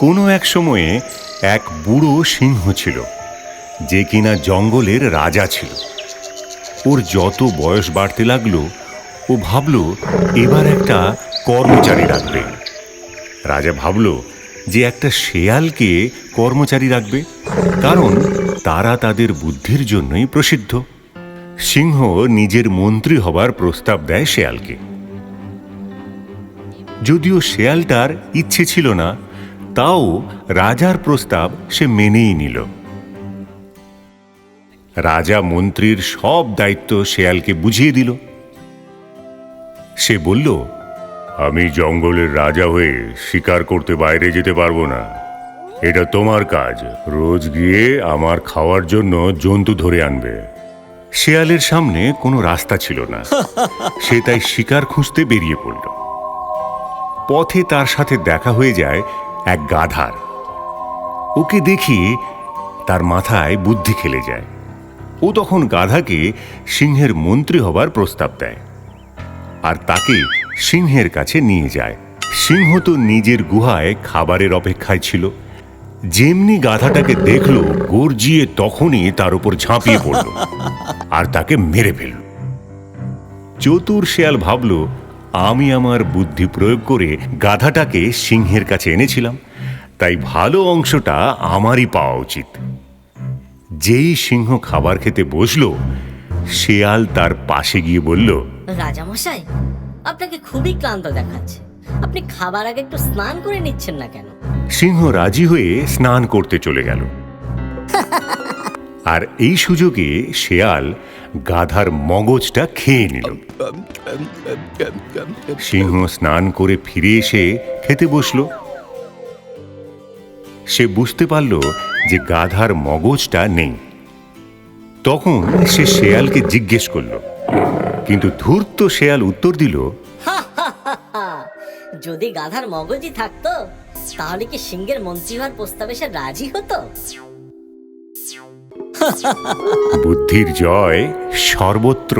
কোনো এক সময়ে এক বুড়ো সিংহ ছিল, যে কিনা জঙ্গলের রাজা ছিল। ওর যত বয়স বাড়তে লাগলো, ও ভাবল এবার একটা কর্মচারী রাখবে। রাজা ভাবল যে একটা শেয়ালকে কর্মচারী রাখবে, কারণ তারা তাদের বুদ্ধির জন্যই প্রসিদ্ধ। সিংহ নিজের মন্ত্রী হবার প্রস্তাব দেয় শেয়ালকে। যদিও শেয়ালটার ইচ্ছে ছিল না, তাও রাজার প্রস্তাব সে মেনেই নিল। রাজা মন্ত্রীর সব দায়িত্ব শেয়ালকে বুঝিয়ে দিল। সে বলল, আমি জঙ্গলের রাজা হয়ে শিকার করতে বাইরে যেতে পারবো না। এটা তোমার কাজ, রোজ গিয়ে আমার খাওয়ার জন্য জন্তু ধরে আনবে। শেয়ালের সামনে কোনো রাস্তা ছিল না, সে তাই শিকার খুঁজতে বেরিয়ে পড়ল। পথে তার সাথে দেখা হয়ে যায় এক গাধার। ওকে দেখি তার মাথায় বুদ্ধি খেলে যায়। ও তখন গাধাকে সিংহের মন্ত্রী হবার প্রস্তাব দেয় আর তাকে সিংহের কাছে নিয়ে যায়। সিংহ তো নিজের গুহায় খাবারের অপেক্ষায় ছিল। যেমনি গাধাটাকে দেখল, গর্জিয়ে তখনই তার উপর ঝাঁপিয়ে পড়ল আর তাকে মেরে ফেলল। চতুর শেয়াল ভাবল, আমি আমার বুদ্ধি প্রয়োগ করে গাধাটাকে সিংহের কাছে এনেছিলাম, তাই ভালো অংশটা আমারই পাওয়া উচিত। যেই সিংহ খাবার খেতে বসলো, শেয়াল তার পাশে গিয়ে বলল, রাজামশাই, আপনাকে খুবই ক্লান্ত দেখাচ্ছে। আপনি খাবার আগে একটু স্নান করে নিচ্ছেন না কেন? সিংহ রাজি হয়ে স্নান করতে চলে গেল। আর এই সুযোগে শেয়াল গাধার মগজটা খেয়ে নিল। সিংহ স্নান করে ফিরে এসে খেতে বসল। সে বুঝতে পারল যে গাধার মগজটা নেই। তখন সে শেয়ালকে জিজ্ঞেস করল, কিন্তু ধূর্ত শেয়াল উত্তর দিল, যদি গাধার মগজই থাকতো, তাহলে কি সিংহের মন্ত্রী হওয়ার প্রস্তাবে সে রাজি হতো? বুদ্ধির জয় সর্বত্র।